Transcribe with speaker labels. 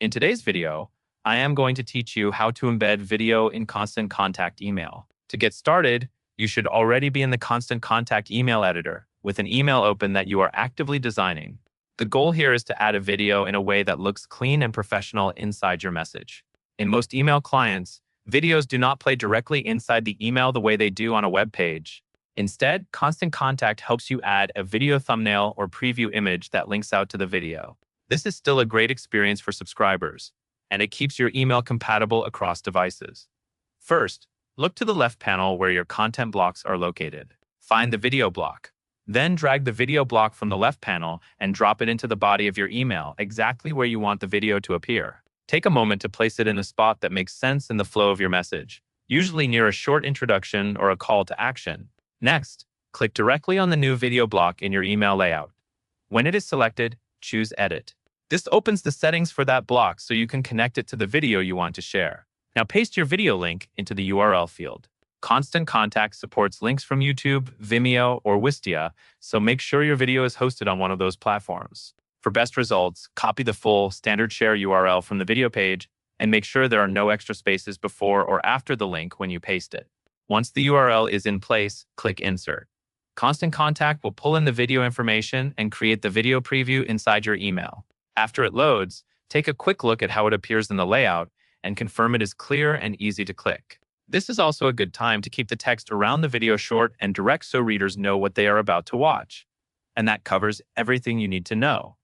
Speaker 1: In today's video, I am going to teach you how to embed video in Constant Contact email. To get started, you should already be in the Constant Contact email editor with an email open that you are actively designing. The goal here is to add a video in a way that looks clean and professional inside your message. In most email clients, videos do not play directly inside the email the way they do on a web page. Instead, Constant Contact helps you add a video thumbnail or preview image that links out to the video. This is still a great experience for subscribers, and it keeps your email compatible across devices. First, look to the left panel where your content blocks are located. Find the video block. Then drag the video block from the left panel and drop it into the body of your email, exactly where you want the video to appear. Take a moment to place it in a spot that makes sense in the flow of your message, usually near a short introduction or a call to action. Next, click directly on the new video block in your email layout. When it is selected, choose Edit. This opens the settings for that block so you can connect it to the video you want to share. Now paste your video link into the URL field. Constant Contact supports links from YouTube, Vimeo, or Wistia, so make sure your video is hosted on one of those platforms. For best results, copy the full standard share URL from the video page and make sure there are no extra spaces before or after the link when you paste it. Once the URL is in place, click Insert. Constant Contact will pull in the video information and create the video preview inside your email. After it loads, take a quick look at how it appears in the layout and confirm it is clear and easy to click. This is also a good time to keep the text around the video short and direct so readers know what they are about to watch. And that covers everything you need to know.